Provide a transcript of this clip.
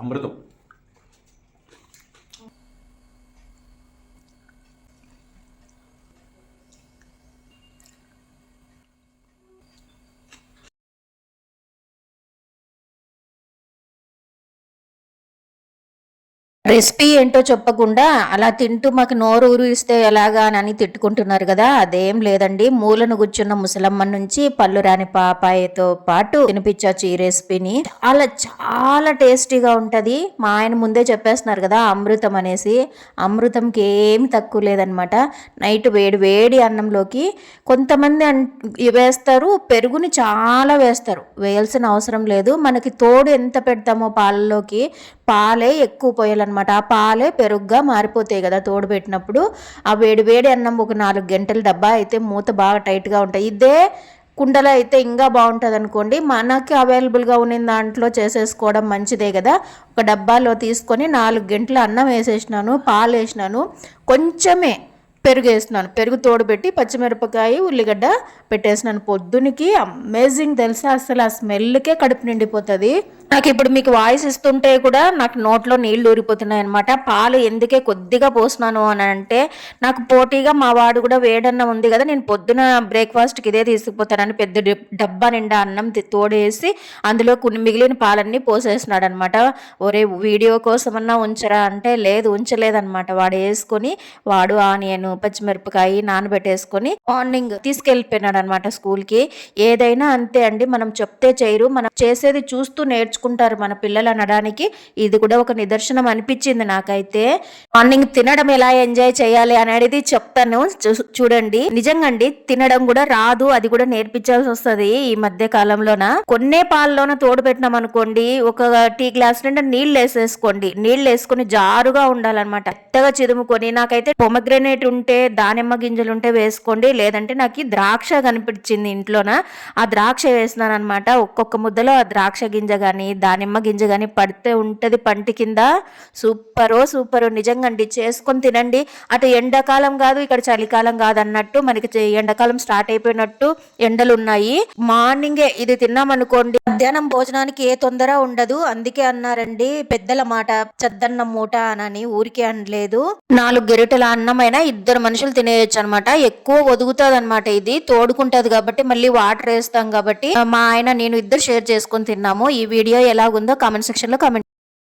అమృతం. Recipe ఏంటో చెప్పకుండా అలా తింటూ మాకు నోరు ఊరిస్తే ఎలాగా అని తిట్టుకుంటున్నారు కదా, అదేం లేదండి. మూలను కూర్చున్న ముసలమ్మ నుంచి పళ్ళు రాని పాపాయతో పాటు తినిపించవచ్చు ఈ రెసిపీని. చాలా చాలా టేస్టీగా ఉంటది. మా ఆయన ముందే చెప్పేస్తున్నారు కదా అమృతం అనేసి. అమృతంకి ఏమి తక్కువ లేదనమాట. నైట్ వేడి వేడి అన్నంలోకి కొంతమంది వేస్తారు, పెరుగుని చాలా వేస్తారు. వేయాల్సిన అవసరం లేదు. మనకి తోడు ఎంత పెడతామో పాలలోకి పాలే ఎక్కువ పోయాలన్నమాట. ఆ పాలే పెరుగుగా మారిపోతాయి కదా తోడు పెట్టినప్పుడు. ఆ వేడి వేడి అన్నం ఒక 4 గంటల డబ్బా అయితే మూత బాగా టైట్గా ఉంటాయి. ఇదే కుండలో అయితే ఇంకా బాగుంటుంది అనుకోండి. మనకి అవైలబుల్గా ఉన్న దాంట్లో చేసేసుకోవడం మంచిదే కదా. ఒక డబ్బాలో తీసుకొని 4 గంటల అన్నం వేసేసినాను, పాలు వేసినాను, కొంచెమే పెరుగు వేసినాను. పెరుగు తోడుపెట్టి పచ్చిమిరపకాయ ఉల్లిగడ్డ పెట్టేసినాను. పొద్దునికి అమేజింగ్ తెలుసా, అసలు ఆ స్మెల్కే కడుపు నిండిపోతుంది. నాకు ఇప్పుడు మీకు వాయిస్ ఇస్తుంటే కూడా నాకు నోట్లో నీళ్లు ఊరిపోతున్నాయి అనమాట. పాలు ఎందుకే కొద్దిగా పోసినాను అని అంటే, నాకు పోటీగా మా వాడు కూడా వేడన్నం ఉంది కదా, నేను పొద్దున బ్రేక్ఫాస్ట్కి ఇదే తీసుకుపోతానని పెద్ద డబ్బా నిండా అన్నం తోడేసి అందులో కొన్ని మిగిలిన పాలన్నీ పోసేసినాడు అనమాట. ఒరే వీడియో కోసమన్నా ఉంచరా అంటే లేదు, ఉంచలేదనమాట. వాడు వేసుకొని వాడు ఆనియన్ పచ్చిమిరపకాయ నానబెట్టేసుకొని మార్నింగ్ తీసుకెళ్ళిపోయినాడు అనమాట స్కూల్కి. ఏదైనా అంతే అండి, మనం చెప్తే చేయరు, మనం చేసేది చూస్తూ నేర్చుకుంటారు మన పిల్లలు అనడానికి ఇది కూడా ఒక నిదర్శనం అనిపించింది నాకైతే. మార్నింగ్ తినడం ఎలా ఎంజాయ్ చేయాలి అనేది చెప్తాను, చూడండి. నిజంగా అండి, తినడం కూడా రాదు, అది కూడా నేర్పించాల్సి వస్తుంది ఈ మధ్య కాలంలోన. కొన్నే పాలలోన తోడు పెట్టినాం అనుకోండి, ఒక టీ గ్లాస్ నిండా నీళ్ళు వేసేసుకోండి. నీళ్ళు వేసుకొని జారుగా ఉండాలన్నమాట. మెత్తగా చిదుముకొని, నాకైతే పొమగ్రెనేట్ ఉంటే దానిమ్మ గింజలు ఉంటే వేసుకోండి, లేదంటే నాకు ద్రాక్ష కనిపించింది ఇంట్లోన, ఆ ద్రాక్ష వేసినాను అనమాట. ఒక్కొక్క ముద్దలో ఆ ద్రాక్ష గింజ కానీ దానిమ్మ గింజ కానీ పడితే ఉంటది పంటి కింద. సూపరు నిజంగా అండి, చేసుకొని తినండి. అటు ఎండాకాలం కాదు, ఇక్కడ చలికాలం కాదు అన్నట్టు, మనకి ఎండాకాలం స్టార్ట్ అయిపోయినట్టు ఎండలు ఉన్నాయి. మార్నింగే ఇది తిన్నామనుకోండి, మధ్యాహ్నం భోజనానికి ఏ తొందర ఉండదు. అందుకే అన్నారండి పెద్దల మాట, చద్దన్నం మూట అని ఊరికే అనలేదు. 4 గరిటెల అన్నమైనా 2 మనుషులు తినేయచ్చు అనమాట. ఎక్కువ ఒదుగుతుంది అనమాట. ఇది తోడుకుంటది కాబట్టి, మళ్ళీ వాటర్ వేస్తాం కాబట్టి మా ఆయన నేను ఇద్దరు షేర్ చేసుకొని తిన్నాము. ఈ వీడియో ఎలాగుందో కామెంట్ సెక్షన్ లో కామెంట్